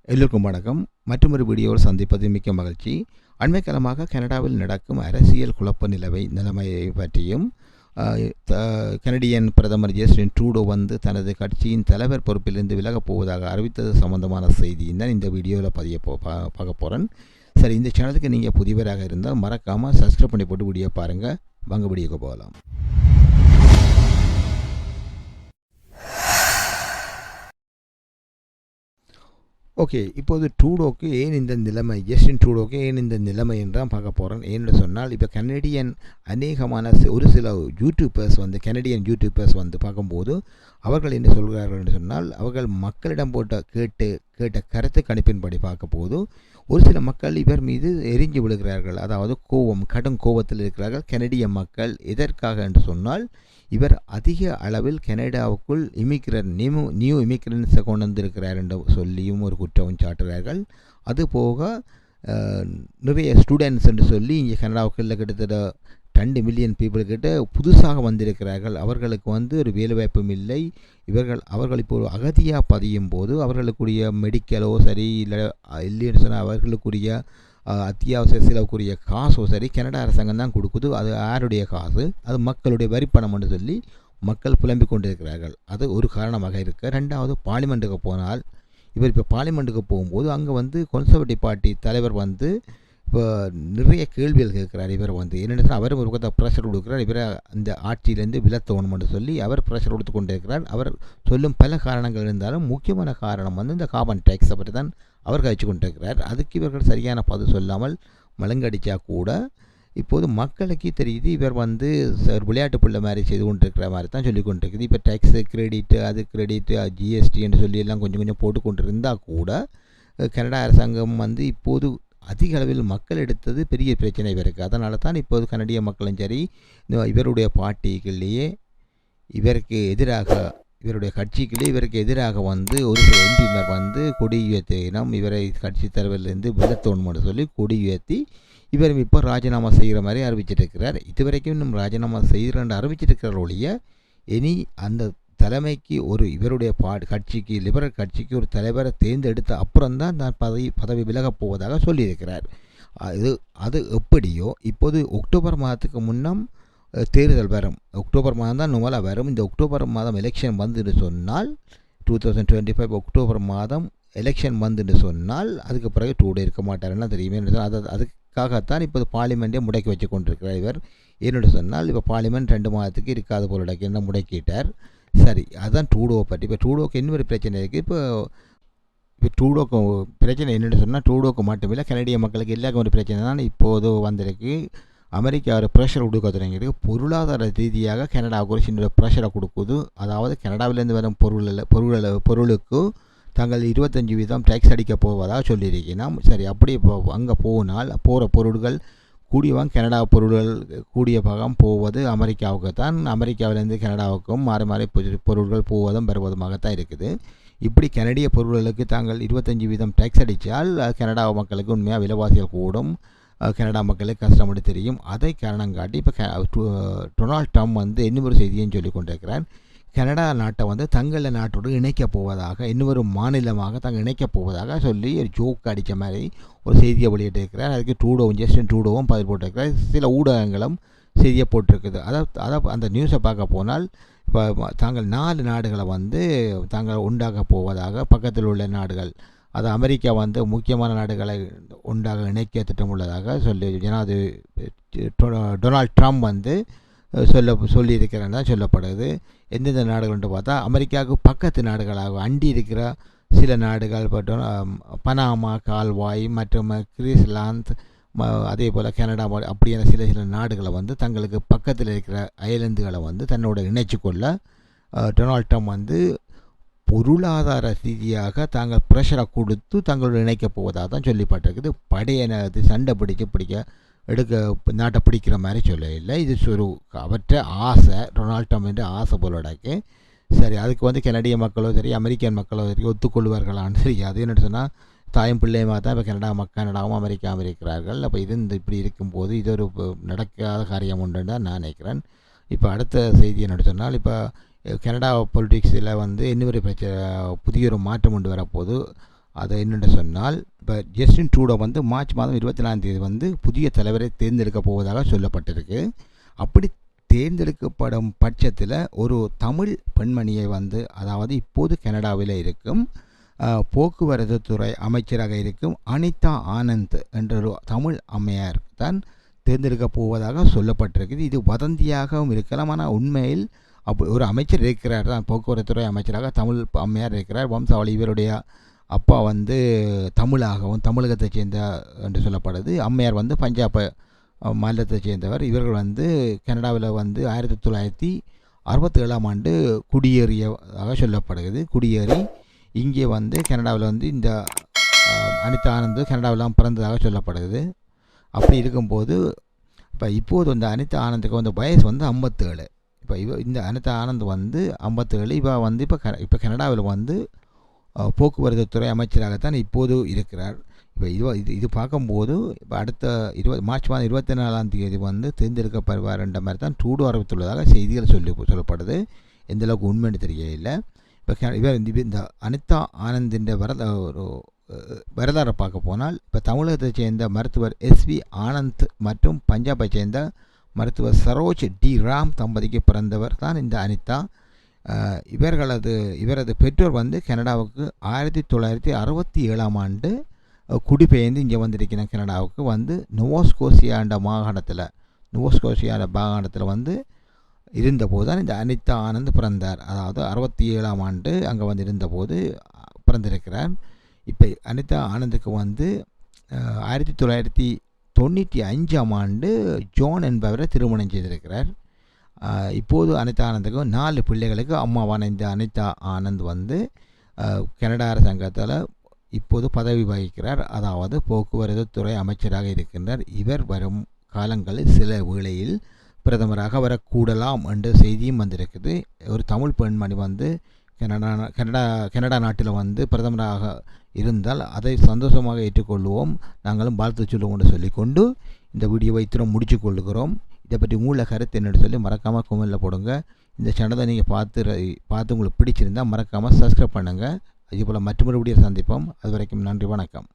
எல்லோருக்கும் வணக்கம். மற்றொரு வீடியோவில் சந்திப்பது மிக்க மகிழ்ச்சி. அண்மை காலமாக கனடாவில் நடக்கும் அரசியல் குழப்ப நிலைமையை பற்றியும் கனடியன் பிரதமர் ஜஸ்டின் ட்ரூடோ தனது கட்சியின் தலைவர் பொறுப்பிலிருந்து விலகப் போவதாக அறிவித்தது சம்பந்தமான செய்தியும் தான் இந்த வீடியோவில் பார்க்க போகிறேன். சரி, இந்த சேனலுக்கு நீங்கள் புதியவராக இருந்தால் மறக்காமல் சப்ஸ்கிரைப் பண்ணி போட்டு வீடியோ பாருங்கள். வாங்க வீடியோக்கு போகலாம். ஓகே, இப்போது ட்ரூடோக்கு ஏன் இந்த நிலைமை, ஜஸ்டின் ட்ரூடோக்கு ஏன் இந்த நிலைமை என்றால் பார்க்க போகிறேன். ஏன்னு சொன்னால், இப்போ கனடியன் அநேகமான ஒரு சில யூடியூபர்ஸ் கனடியன் யூடியூபர்ஸ் பார்க்கும்போது அவர்கள் என்ன சொல்கிறார்கள் என்று சொன்னால், அவர்கள் மக்களிடம் கேட்ட கருத்து கணிப்பின்படி பார்க்கும்போது ஒரு சில மக்கள் இவர் மீது எரிஞ்சு விழுகிறார்கள். அதாவது கடும் கோபத்தில் இருக்கிறார்கள் கனடிய மக்கள். எதற்காக என்று சொன்னால், இவர் அதிக அளவில் கனடாவுக்குள் நியூ இமிக்ரன்ஸை கொண்டு வந்திருக்கிறார் என்று சொல்லியும் ஒரு குற்றம் சாட்டுகிறார்கள். அதுபோக நிறைய ஸ்டூடெண்ட்ஸ் என்று சொல்லி இங்கே கனடாவுக்குள்ள கிட்டத்தட்ட 2 மில்லியன் பீப்புள் கிட்ட புதுசாக வந்திருக்கிறார்கள். அவர்களுக்கு ஒரு வேலைவாய்ப்பும் இல்லை. அவர்கள் இப்போ அகதியாக பதியும் போது அவர்களுக்குரிய மெடிக்கலோ சரி இல்லைன்னு சொன்னால் அவர்களுக்குரிய அத்தியாவசிய செலவுக்குரிய காசோ சரி கனடா அரசாங்கம் தான் கொடுக்குது. அது யாருடைய காசு? அது மக்களுடைய வரிப்பணம் என்று சொல்லி மக்கள் புலம்பிக் கொண்டிருக்கிறார்கள். அது ஒரு காரணமாக இருக்க. ரெண்டாவது, பார்லிமெண்ட்டுக்கு போனால் இவர் இப்போ பார்லிமெண்ட்டுக்கு போகும்போது அங்கே கன்சர்வேட்டிவ் பார்ட்டி தலைவர் இப்போ நிறைய கேள்விகள் கேட்குறார். இவர் என்னென்ன அவரும் ஒரு ப்ரெஷர் கொடுக்குறார். இவரை அந்த ஆட்சியிலேருந்து விலத்தோணும்னு சொல்லி அவர் ப்ரெஷர் கொடுத்து கொண்டே இருக்கிறார். அவர் சொல்லும் பல காரணங்கள் இருந்தாலும் முக்கியமான காரணம் இந்த கார்பன் டேக்ஸை பற்றி தான் அவர் கழிச்சு கொண்டிருக்கிறார். அதுக்கு இவர்கள் சரியான பதில் சொல்லாமல் மலங்கடிச்சா கூட இப்போது மக்களுக்கு தெரியுது இவர் விளையாட்டு பிள்ளை மாதிரி செய்து கொண்டிருக்கிற மாதிரி தான் சொல்லி கொண்டிருக்குது. இப்போ டேக்ஸு கிரெடிட்டு அது கிரெடிட்டு ஜிஎஸ்டி என்று சொல்லி எல்லாம் கொஞ்சம் கொஞ்சம் போட்டு கொண்டு இருந்தால் கூட கனடா அரசாங்கம் இப்போது அதிக அளவில் மக்கள் எடுத்தது பெரிய பிரச்சனை இவருக்கு. அதனால தான் இப்போது கனடிய மக்களும் சரி இவருடைய பார்ட்டிக்குள்ளேயே இவருக்கு எதிராக இவருடைய கட்சிக்குள்ளே இவருக்கு எதிராக ஒரு சில எம்பிமார் கொடி உயர்த்தினம் இவரை கட்சி தலைவரிலிருந்து விலத்தோணும்னு சொல்லி கொடி உயர்த்தி இவர் இப்போ ராஜினாமா செய்கிற மாதிரி அறிவிச்சிருக்கிறார். இதுவரைக்கும் இன்னும் ராஜினாமா செய்கிறன்னு அறிவிச்சிருக்கிற ஒழிய இனி அந்த தலைமைக்கு இவருடைய கட்சிக்கு லிபரல் கட்சிக்கு ஒரு தலைவரை தேர்ந்தெடுத்த அப்புறம்தான் நான் பதவி விலகப் போவதாக சொல்லியிருக்கிறார். அது எப்படியோ இப்போது அக்டோபர் மாதத்துக்கு முன்னம் தேர்தல் வரும். அக்டோபர் மாதம் தான் நுமலாக வரும். இந்த அக்டோபர் மாதம் எலெக்ஷன் வந்துன்னு சொன்னால் 2025 அக்டோபர் மாதம் எலெக்ஷன் வந்துன்னு சொன்னால் அதுக்கு பிறகு 2 டே இருக்க மாட்டாருன்னா தெரியுமே. அதுக்காகத்தான் இப்போது பார்லிமெண்ட்டே முடக்கி வச்சு கொண்டிருக்கிறார் இவர். என்னென்னு சொன்னால் இப்போ பார்லிமெண்ட் 2 மாதத்துக்கு இருக்காத போல என்ன முடக்கிட்டார். சரி, அதுதான் ட்ரூடோவை பற்றி. இப்போ ட்ரூடோவுக்கு இன்னொரு பிரச்சனை இருக்குது. இப்போ ட்ரூடோக்கு பிரச்சனை என்னென்னு சொன்னால், ட்ரூடோக்கு மட்டுமில்லை கனடிய மக்களுக்கு எல்லாருக்கும் ஒரு பிரச்சனை தான் இப்போது வந்திருக்கு. அமெரிக்கா ஒரு ப்ரெஷர் கொடுக்க தொடங்கியிருக்கு. பொருளாதார ரீதியாக கனடாவுக்கு ஒரு சின்ன ப்ரெஷரை கொடுக்குது. அதாவது கனடாவிலேருந்து வரும் பொருளுக்கு தாங்கள் 25% டேக்ஸ் அடிக்க போவதாக சொல்லியிருக்கணும். சரி, அப்படி அங்கே போனால் போகிற பொருட்கள் கூடியவங்க கனடா பொருள்கள் கூடிய பாகம் போவது அமெரிக்காவுக்கு தான். அமெரிக்காவிலேருந்து கனடாவுக்கும் மாறி மாறி பொருட்கள் போவதும் வருவதுமாகத்தான் இருக்குது. இப்படி கனடிய பொருட்களுக்கு தாங்கள் 25% டேக்ஸ் அடித்தால் கனடா மக்களுக்கு உண்மையாக விலைவாசிகள் கூடும். கனடா மக்களுக்கு கஷ்டப்பட்டு தெரியும். அதை காரணம் காட்டி இப்போ டொனால்ட் ட்ரம்ப் இன்னொரு செய்தியும் சொல்லி கொண்டிருக்கிறார். கனடா நாட்டை தங்கள நாட்டோடு இணைக்கப் போவதாக, இன்னொரு மாநிலமாக தாங்கள் இணைக்கப் போவதாக சொல்லி ஒரு ஜோக் அடித்த மாதிரி ஒரு செய்தியை வெளியிட்டிருக்கிறார். அதுக்கு ஜஸ்டின் ட்ரூடோவும் பதில் போட்டிருக்கிறார். சில ஊடகங்களும் செய்தியை போட்டிருக்குது. அந்த நியூஸை பார்க்க போனால் இப்போ தாங்கள் 4 நாடுகளை தாங்கள் உண்டாக்க போவதாக பக்கத்தில் உள்ள நாடுகள், அது அமெரிக்கா முக்கியமான நாடுகளை உண்டாக இணைக்க திட்டமுள்ளதாக சொல்லி டொனால்ட் ட்ரம்ப் சொல்லியிருக்கிறேன்னு தான் சொல்லப்படுது. எந்தெந்த நாடுகள்னு பார்த்தா அமெரிக்காவுக்கு பக்கத்து நாடுகளாக அண்டி இருக்கிற சில நாடுகள், இப்போ பனாமா கால்வாய் மற்றும் கிரீஸ்லாந்து அதே போல் கனடா அப்படியான சில நாடுகளை தங்களுக்கு பக்கத்தில் இருக்கிற ஐலண்டுகளை தன்னோட இணைச்சு கொள்ள டொனால்ட் ட்ரம்ப் பொருளாதார ரீதியாக தாங்கள் ப்ரெஷரை கொடுத்து தங்களோட இணைக்கப் போவதாக தான் சொல்லப்பட்டிருக்குது. படையனது சண்டை பிடிக்க நாட்டை பிடிக்கிற மாதிரி சொல்லலை. இது அவற்றை ஆசை, டொனால்ட் ட்ரம்ப் ஆசை போலடாக்கு. சரி, அதுக்கு கனடிய மக்களோ சரி அமெரிக்கன் மக்களோ சரி ஒத்துக்கொள்வார்களான்னு தெரியாது. என்னென்னு சொன்னால் தாயும் பிள்ளையமாக தான் இப்போ கனடாவும் அமெரிக்காவும் இருக்கிறார்கள். அப்போ இப்படி இருக்கும்போது இது ஒரு நடக்காத காரியம் உண்டுன்னு தான் நான் நினைக்கிறேன். இப்போ அடுத்த செய்தி என்னென்னு சொன்னால், இப்போ கனடா பொலிட்டிக்ஸில் இன்னொரு பிரச்சனை, புதிய ஒரு மாற்றம் கொண்டு வரப்போது. அது என்னென்று சொன்னால், இப்போ ஜஸ்டின் ட்ரூடோ வந்து மார்ச் மாதம் 24 வந்து புதிய தலைவரை தேர்ந்தெடுக்க போவதாக சொல்லப்பட்டிருக்கு. அப்படி தேர்ந்தெடுக்கப்படும் பட்சத்தில் ஒரு தமிழ் பெண்மணியை வந்து, அதாவது இப்போது கனடாவில் இருக்கும் போக்குவரத்து துறை அமைச்சராக இருக்கும் அனிதா ஆனந்த் என்ற ஒரு தமிழ் அம்மையார் தான் தேர்ந்தெடுக்க போவதாக சொல்லப்பட்டிருக்குது. இது வதந்தியாகவும் இருக்கலாம், ஆனால் உண்மையில் ஒரு அமைச்சர் இருக்கிறார் தான், போக்குவரத்துறை அமைச்சராக தமிழ் அம்மையார் இருக்கிறார். வம்சாவளி இவருடைய அப்பா வந்து தமிழாகவும் தமிழகத்தைச் சேர்ந்த என்று சொல்லப்படுது. அம்மையார் வந்து பஞ்சாப் மாநிலத்தைச் சேர்ந்தவர். இவர்கள் வந்து கனடாவில் வந்து 1967ஆம் ஆண்டு குடியேறியதாக சொல்லப்படுகிறது. குடியேறி இங்கே வந்து கனடாவில் வந்து இந்த அனிதா ஆனந்த் கனடாவிலாம் பிறந்ததாக சொல்லப்படுது. அப்படி இருக்கும்போது இப்போது வந்து அனிதா ஆனந்துக்கு வந்து வயசு வந்து 57. இப்போ இந்த அனிதா ஆனந்த் வந்து 57. இவ வந்து இப்போ கனடாவில் வந்து போக்குவரத்து துறை அமைச்சராகத்தான் இப்போது இருக்கிறார். இப்போ இது பார்க்கும்போது இப்போ அடுத்த மார்ச் மாதம் 24ஆம் தேதி வந்து தேர்ந்தெடுக்கப்படுவார் என்ற மாதிரி தான் ட்ரூடோ அறிவித்துள்ளதாக செய்திகள் சொல்லப்படுது. எந்தளவுக்கு உண்மைன்னு தெரியல. இப்போ இவர் இந்த அனிதா ஆனந்தின் வரலாறை பார்க்க போனால், இப்போ தமிழகத்தைச் சேர்ந்த மருத்துவர் SV ஆனந்த் மற்றும் பஞ்சாபை சேர்ந்த மருத்துவர் சரோஜ் டி ராம் தம்பதிக்கு பிறந்தவர் தான் இந்த அனிதா. இவரது பெற்றோர் வந்து கனடாவுக்கு 1967ஆம் ஆண்டு குடிபெயர்ந்து இங்கே வந்திருக்கிற கனடாவுக்கு வந்து நோவோஸ்கோசியா மாகாணத்தில் வந்து இருந்தபோது தான் இந்த அனிதா ஆனந்த் பிறந்தார். அதாவது 67ஆம் ஆண்டு அங்கே வந்து இருந்தபோது பிறந்திருக்கிறார். இப்போ அனிதா ஆனந்துக்கு வந்து 1995ஆம் ஆண்டு ஜோன் என்பவரை திருமணம் செய்திருக்கிறார். இப்போது அனிதா ஆனந்துக்கு 4 பிள்ளைகளுக்கு அம்மாவான இந்த அனிதா ஆனந்த் வந்து கனடா அரசாங்கத்தில் இப்போது பதவி வகிக்கிறார். அதாவது போக்குவரத்து துறை அமைச்சராக இருக்கின்றார். இவர் வரும் காலங்களில் சில வேளையில் பிரதமராக வரக்கூடலாம் என்ற செய்தியும் வந்திருக்குது. ஒரு தமிழ் பெண்மணி வந்து கனடா நாட்டில் வந்து பிரதமராக இருந்தால் அதை சந்தோஷமாக ஏற்றுக்கொள்வோம், நாங்களும் வாழ்த்து சொல்லுவோம் என்று சொல்லிக்கொண்டு இந்த வீடியோவை இத்திரம் முடிச்சு கொள்ளுகிறோம். இதை பற்றி மூல கருத்து என்னென்னு சொல்லி மறக்காமல் கமெண்டில் போடுங்க. இந்த சேனலை நீங்கள் பார்த்து உங்களுக்கு பிடிச்சிருந்தால் மறக்காமல் சப்ஸ்கிரைப் பண்ணுங்கள். அதே போல் மற்றொரு வீடியோ சந்திப்போம். அது வரைக்கும் நன்றி, வணக்கம்.